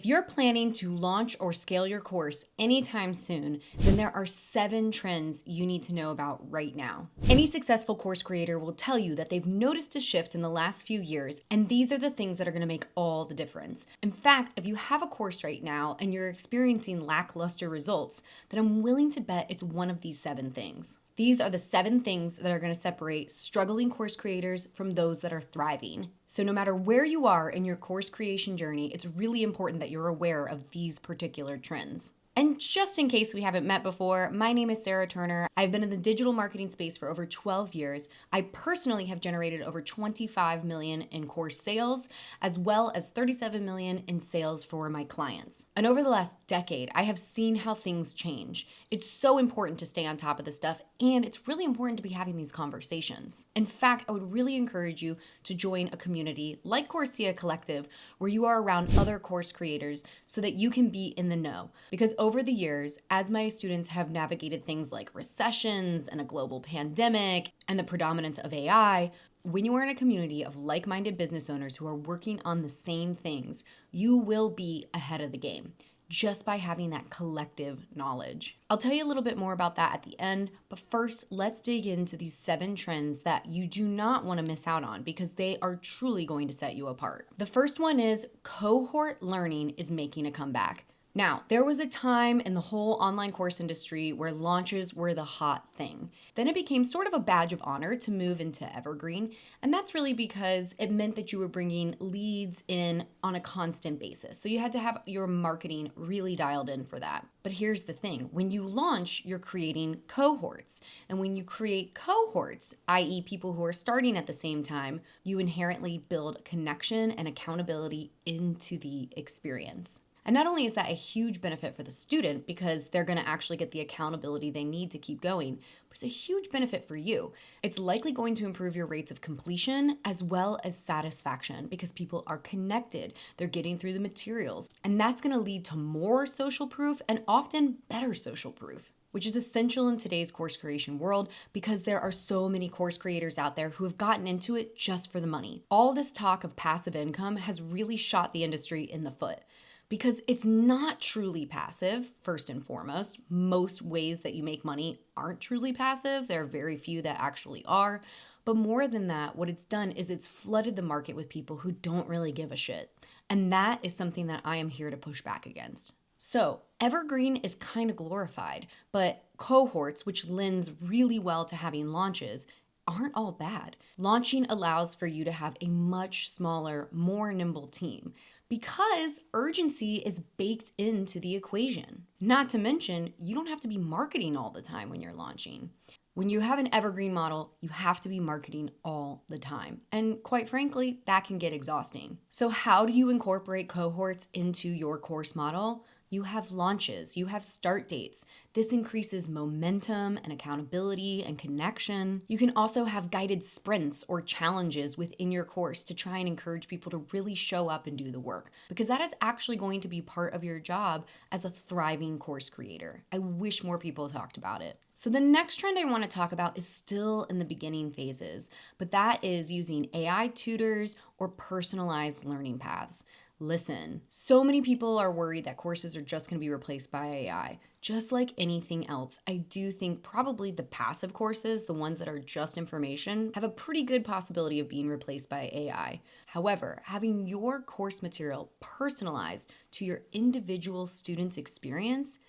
If you're planning to launch or scale your course anytime soon, then there are 7 trends you need to know about right now. Any successful course creator will tell you that they've noticed a shift in the last few years, and these are the things that are going to make all the difference. In fact, if you have a course right now and you're experiencing lackluster results, then I'm willing to bet it's one of these 7 things. These are the 7 things that are going to separate struggling course creators from those that are thriving. So no matter where you are in your course creation journey, it's really important that you're aware of these particular trends. And just in case we haven't met before, my name is Sarah Turner. I've been in the digital marketing space for over 12 years. I personally have generated over 25 million in course sales, as well as 37 million in sales for my clients. And over the last decade, I have seen how things change. It's so important to stay on top of this stuff, and it's really important to be having these conversations. In fact, I would really encourage you to join a community like Coursea Collective, where you are around other course creators so that you can be in the know. Because over the years, as my students have navigated things like recessions and a global pandemic and the predominance of AI, when you are in a community of like-minded business owners who are working on the same things, you will be ahead of the game just by having that collective knowledge. I'll tell you a little bit more about that at the end, but first, let's dig into these 7 trends that you do not want to miss out on because they are truly going to set you apart. The first one is cohort learning is making a comeback. Now, there was a time in the whole online course industry where launches were the hot thing. Then it became sort of a badge of honor to move into Evergreen, and that's really because it meant that you were bringing leads in on a constant basis. So you had to have your marketing really dialed in for that. But here's the thing, when you launch, you're creating cohorts. And when you create cohorts, i.e. people who are starting at the same time, you inherently build connection and accountability into the experience. And not only is that a huge benefit for the student because they're going to actually get the accountability they need to keep going, but it's a huge benefit for you. It's likely going to improve your rates of completion as well as satisfaction because people are connected. They're getting through the materials. And that's going to lead to more social proof and often better social proof, which is essential in today's course creation world because there are so many course creators out there who have gotten into it just for the money. All this talk of passive income has really shot the industry in the foot, because it's not truly passive, first and foremost. Most ways that you make money aren't truly passive. There are very few that actually are. But more than that, what it's done is it's flooded the market with people who don't really give a shit. And that is something that I am here to push back against. So Evergreen is kind of glorified, but cohorts, which lends really well to having launches, aren't all bad. Launching allows for you to have a much smaller, more nimble team, because urgency is baked into the equation. Not to mention, you don't have to be marketing all the time when you're launching. When you have an evergreen model, you have to be marketing all the time. And quite frankly, that can get exhausting. So how do you incorporate cohorts into your course model? You have launches, you have start dates. This increases momentum and accountability and connection. You can also have guided sprints or challenges within your course to try and encourage people to really show up and do the work, because that is actually going to be part of your job as a thriving course creator. I wish more people talked about it. So the next trend I want to talk about is still in the beginning phases, but that is using AI tutors or personalized learning paths. Listen, so many people are worried that courses are just going to be replaced by AI. Just like anything else, I do think probably the passive courses, the ones that are just information, have a pretty good possibility of being replaced by AI. However, having your course material personalized to your individual student's experience,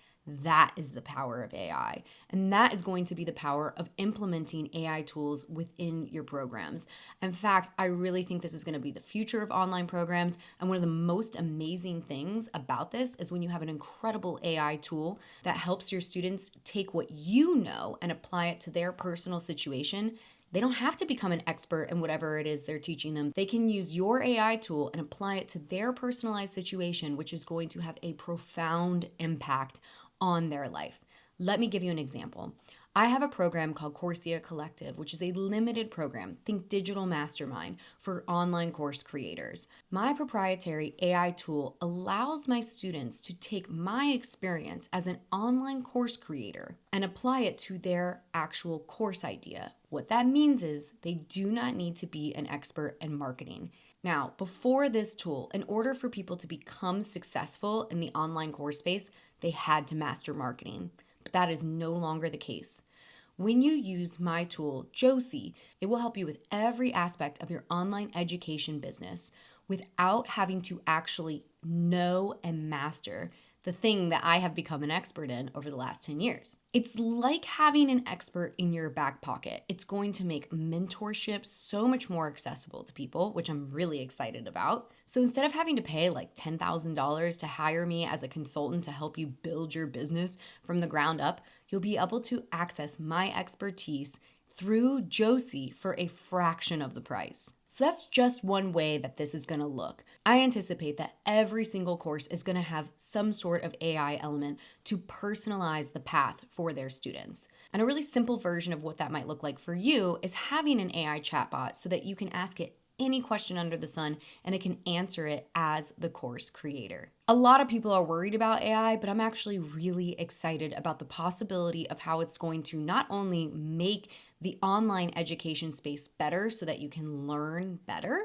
that is the power of AI. And that is going to be the power of implementing AI tools within your programs. In fact, I really think this is going to be the future of online programs. And one of the most amazing things about this is when you have an incredible AI tool that helps your students take what you know and apply it to their personal situation. They don't have to become an expert in whatever it is they're teaching them. They can use your AI tool and apply it to their personalized situation, which is going to have a profound impact on their life. Let me give you an example. I have a program called Coursea Collective, which is a limited program, think digital mastermind, for online course creators. My proprietary AI tool allows my students to take my experience as an online course creator and apply it to their actual course idea. What that means is they do not need to be an expert in marketing. Now, before this tool, in order for people to become successful in the online course space, they had to master marketing. But that is no longer the case. When you use my tool, Josie, it will help you with every aspect of your online education business without having to actually know and master the thing that I have become an expert in over the last 10 years. It's like having an expert in your back pocket. It's going to make mentorship so much more accessible to people, which I'm really excited about. So instead of having to pay like $10,000 to hire me as a consultant to help you build your business from the ground up, you'll be able to access my expertise through Josie for a fraction of the price. So that's just one way that this is going to look. I anticipate that every single course is going to have some sort of AI element to personalize the path for their students. And a really simple version of what that might look like for you is having an AI chatbot so that you can ask it any question under the sun and it can answer it as the course creator. A lot of people are worried about AI, but I'm actually really excited about the possibility of how it's going to not only make the online education space better so that you can learn better,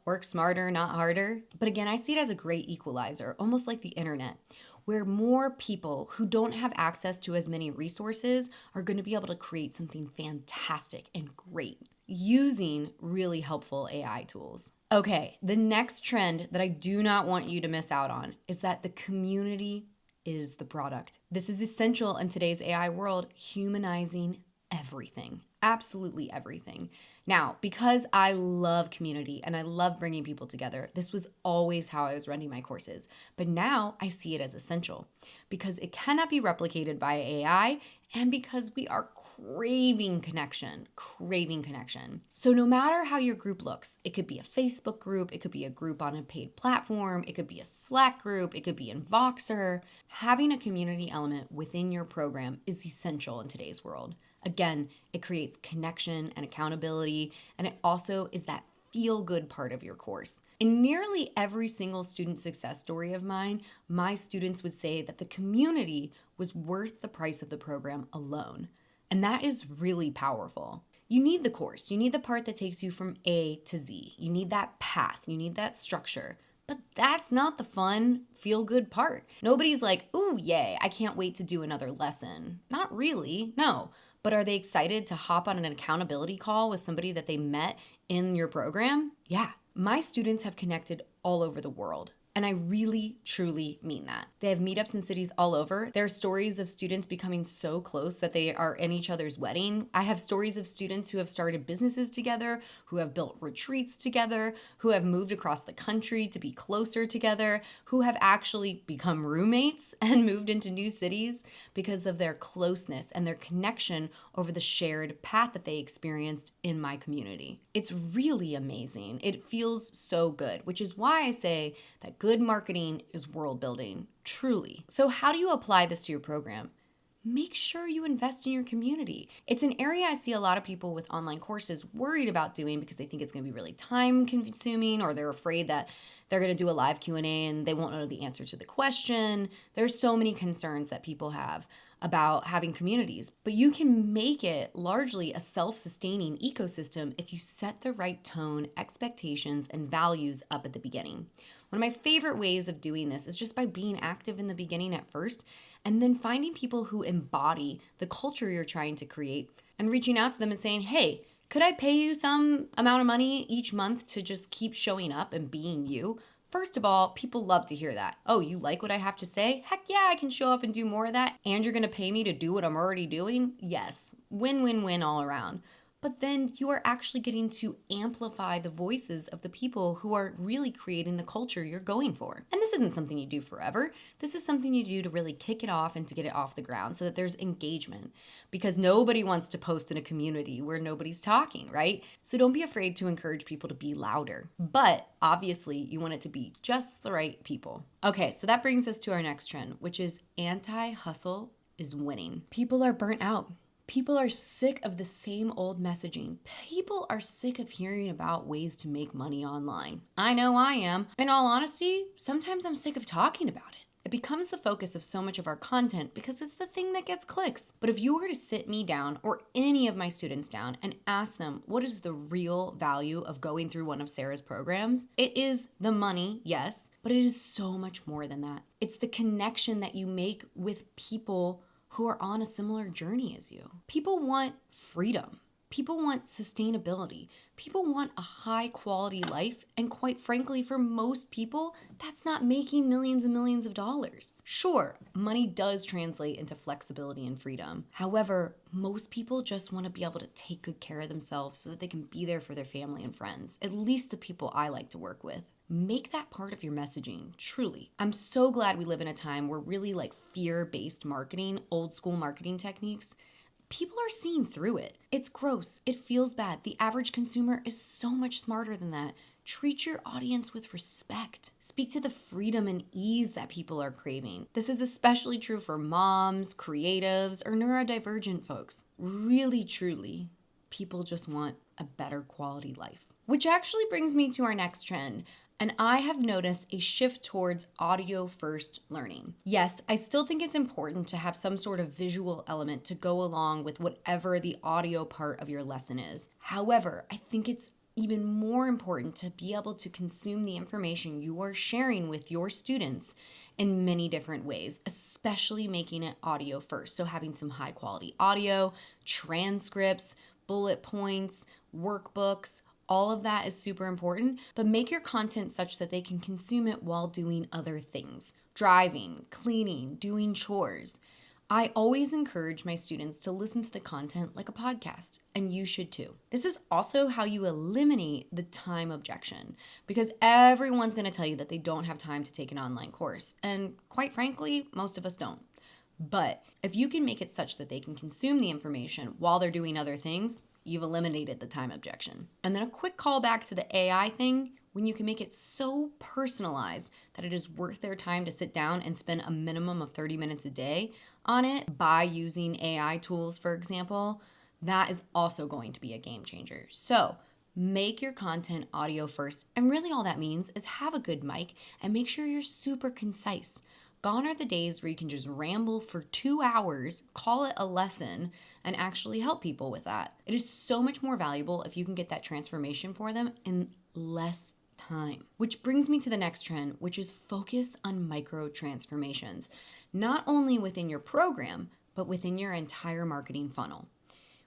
work smarter, not harder. But again, I see it as a great equalizer, almost like the internet, where more people who don't have access to as many resources are going to be able to create something fantastic and great using really helpful AI tools. Okay, the next trend that I do not want you to miss out on is that the community is the product. This is essential in today's AI world, humanizing everything, absolutely everything. Now, because I love community and I love bringing people together, this was always how I was running my courses. But now I see it as essential because it cannot be replicated by AI and because we are craving connection. So no matter how your group looks, it could be a Facebook group, it could be a group on a paid platform, it could be a Slack group, it could be in Voxer. Having a community element within your program is essential in today's world. Again, it creates connection and accountability, and it also is that feel-good part of your course. In nearly every single student success story of mine, my students would say that the community was worth the price of the program alone. And that is really powerful. You need the course. You need the part that takes you from A to Z. You need that path. You need that structure. But that's not the fun, feel-good part. Nobody's like, ooh, yay, I can't wait to do another lesson. Not really, no. But are they excited to hop on an accountability call with somebody that they met in your program? Yeah. My students have connected all over the world. And I really, truly mean that. They have meetups in cities all over. There are stories of students becoming so close that they are in each other's wedding. I have stories of students who have started businesses together, who have built retreats together, who have moved across the country to be closer together, who have actually become roommates and moved into new cities because of their closeness and their connection over the shared path that they experienced in my community. It's really amazing. It feels so good, which is why I say that good marketing is world building, truly. So how do you apply this to your program? Make sure you invest in your community. It's an area I see a lot of people with online courses worried about doing because they think it's going to be really time consuming, or they're afraid that they're going to do a live Q&A and they won't know the answer to the question. There's so many concerns that people have about having communities, but you can make it largely a self-sustaining ecosystem if you set the right tone, expectations, and values up at the beginning. One of my favorite ways of doing this is just by being active in the beginning at first, and then finding people who embody the culture you're trying to create and reaching out to them and saying, hey, could I pay you some amount of money each month to just keep showing up and being you? First of all, people love to hear that. Oh, you like what I have to say? Heck yeah, I can show up and do more of that. And you're going to pay me to do what I'm already doing? Yes. Win, win, win all around. But then you are actually getting to amplify the voices of the people who are really creating the culture you're going for. And this isn't something you do forever. This is something you do to really kick it off and to get it off the ground so that there's engagement. Because nobody wants to post in a community where nobody's talking, right? So don't be afraid to encourage people to be louder. But obviously, you want it to be just the right people. Okay, so that brings us to our next trend, which is anti-hustle is winning. People are burnt out. People are sick of the same old messaging. People are sick of hearing about ways to make money online. I know I am. In all honesty, sometimes I'm sick of talking about it. It becomes the focus of so much of our content because it's the thing that gets clicks. But if you were to sit me down or any of my students down and ask them what is the real value of going through one of Sarah's programs, it is the money, yes, but it is so much more than that. It's the connection that you make with people who are on a similar journey as you. People want freedom. People want sustainability. People want a high quality life. And quite frankly, for most people, that's not making millions and millions of dollars. Sure, money does translate into flexibility and freedom. However, most people just want to be able to take good care of themselves so that they can be there for their family and friends, at least the people I like to work with. Make that part of your messaging, truly. I'm so glad we live in a time where really like fear-based marketing, old school marketing techniques, people are seeing through it. It's gross. It feels bad. The average consumer is so much smarter than that. Treat your audience with respect. Speak to the freedom and ease that people are craving. This is especially true for moms, creatives, or neurodivergent folks. Really, truly, people just want a better quality life. Which actually brings me to our next trend. And I have noticed a shift towards audio-first learning. Yes, I still think it's important to have some sort of visual element to go along with whatever the audio part of your lesson is. However, I think it's even more important to be able to consume the information you are sharing with your students in many different ways, especially making it audio first. So having some high quality audio, transcripts, bullet points, workbooks, all of that is super important, but make your content such that they can consume it while doing other things, driving, cleaning, doing chores. I always encourage my students to listen to the content like a podcast, and you should too. This is also how you eliminate the time objection, because everyone's going to tell you that they don't have time to take an online course, and quite frankly, most of us don't. But if you can make it such that they can consume the information while they're doing other things, you've eliminated the time objection. And then a quick call back to the AI thing, when you can make it so personalized that it is worth their time to sit down and spend a minimum of 30 minutes a day on it by using AI tools, for example, that is also going to be a game changer. So make your content audio first. And really all that means is have a good mic and make sure you're super concise. Gone are the days where you can just ramble for 2 hours, call it a lesson, and actually help people with that. It is so much more valuable if you can get that transformation for them in less time. Which brings me to the next trend, which is focus on micro-transformations, not only within your program, but within your entire marketing funnel.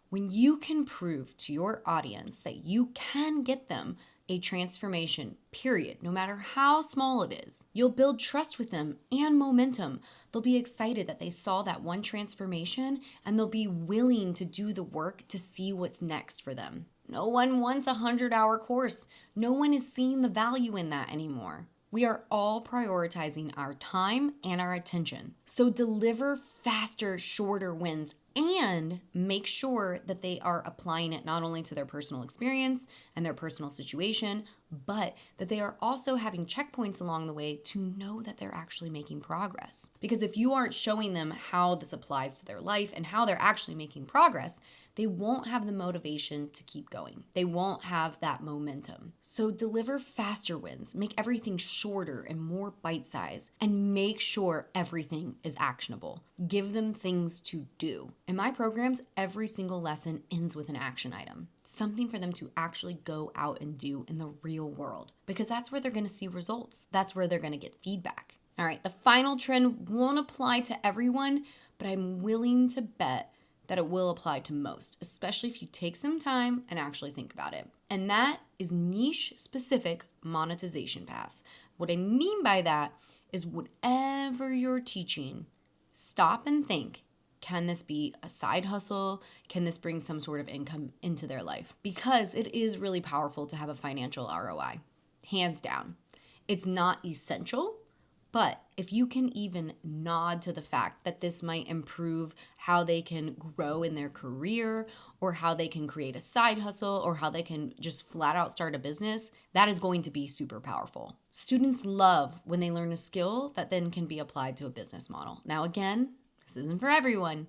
When you can prove to your audience that you can get them a transformation, period, no matter how small it is, you'll build trust with them and momentum. They'll be excited that they saw that one transformation and they'll be willing to do the work to see what's next for them. No one wants a 100-hour course. No one is seeing the value in that anymore. We are all prioritizing our time and our attention. So deliver faster, shorter wins and make sure that they are applying it not only to their personal experience and their personal situation, but that they are also having checkpoints along the way to know that they're actually making progress. Because if you aren't showing them how this applies to their life and how they're actually making progress, they won't have the motivation to keep going. They won't have that momentum. So deliver faster wins, make everything shorter and more bite-sized, and make sure everything is actionable. Give them things to do. In my programs, every single lesson ends with an action item, something for them to actually go out and do in the real world, because that's where they're going to see results. That's where they're going to get feedback. All right, the final trend won't apply to everyone, but I'm willing to bet that it will apply to most, especially if you take some time and actually think about it. And that is niche-specific monetization paths. What I mean by that is whatever you're teaching, stop and think, can this be a side hustle? Can this bring some sort of income into their life? Because it is really powerful to have a financial ROI, hands down. It's not essential, but if you can even nod to the fact that this might improve how they can grow in their career or how they can create a side hustle or how they can just flat out start a business, that is going to be super powerful. Students love when they learn a skill that then can be applied to a business model. Now, again, this isn't for everyone,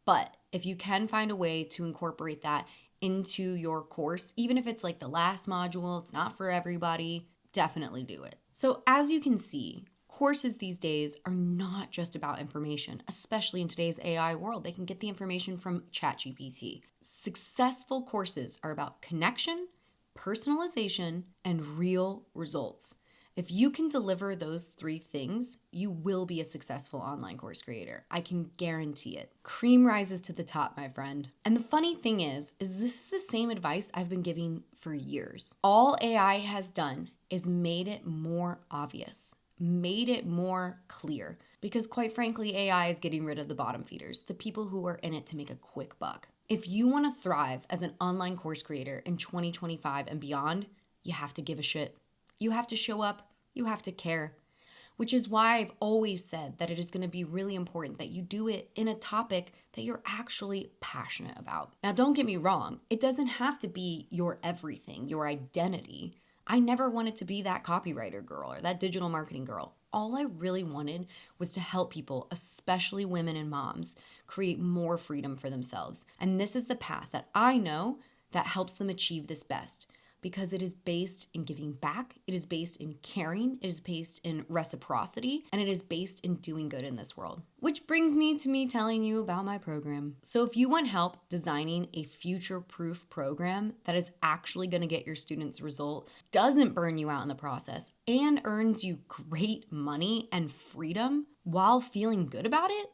but if you can find a way to incorporate that into your course, even if it's like the last module, it's not for everybody, definitely do it. So as you can see, Courses these days are not just about information, especially in today's AI world. They can get the information from ChatGPT. Successful courses are about connection, personalization, and real results. If you can deliver those three things, you will be a successful online course creator. I can guarantee it. Cream rises to the top, my friend. And the funny thing is this is the same advice I've been giving for years. All AI has done is made it more obvious, made it more clear. Because quite frankly, AI is getting rid of the bottom feeders, the people who are in it to make a quick buck. If you want to thrive as an online course creator in 2025 and beyond, you have to give a shit. You have to show up, you have to care, which is why I've always said that it is going to be really important that you do it in a topic that you're actually passionate about. Now, don't get me wrong, it doesn't have to be your everything, your identity. I never wanted to be that copywriter girl or that digital marketing girl. All I really wanted was to help people, especially women and moms, create more freedom for themselves. And this is the path that I know that helps them achieve this best. Because it is based in giving back, it is based in caring, it is based in reciprocity, and it is based in doing good in this world. Which brings me to me telling you about my program. So if you want help designing a future-proof program that is actually going to get your students' result, doesn't burn you out in the process, and earns you great money and freedom while feeling good about it,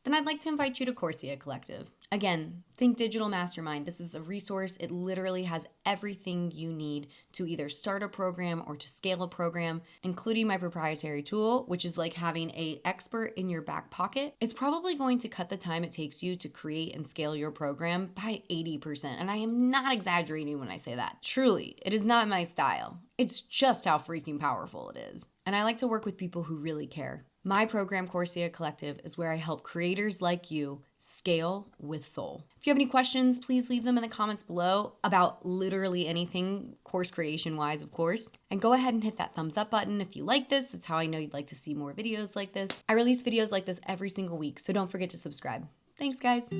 then I'd like to invite you to Coursea Collective. Again, think Digital Mastermind. This is a resource. It literally has everything you need to either start a program or to scale a program, including my proprietary tool, which is like having an expert in your back pocket. It's probably going to cut the time it takes you to create and scale your program by 80%. And I am not exaggerating when I say that. Truly, it is not my style. It's just how freaking powerful it is. And I like to work with people who really care. My program, Coursea Collective, is where I help creators like you scale with soul. If you have any questions, please leave them in the comments below about literally anything course creation wise, of course. And go ahead and hit that thumbs up button if you like this. It's how I know you'd like to see more videos like this. I release videos like this every single week, so don't forget to subscribe. Thanks, guys.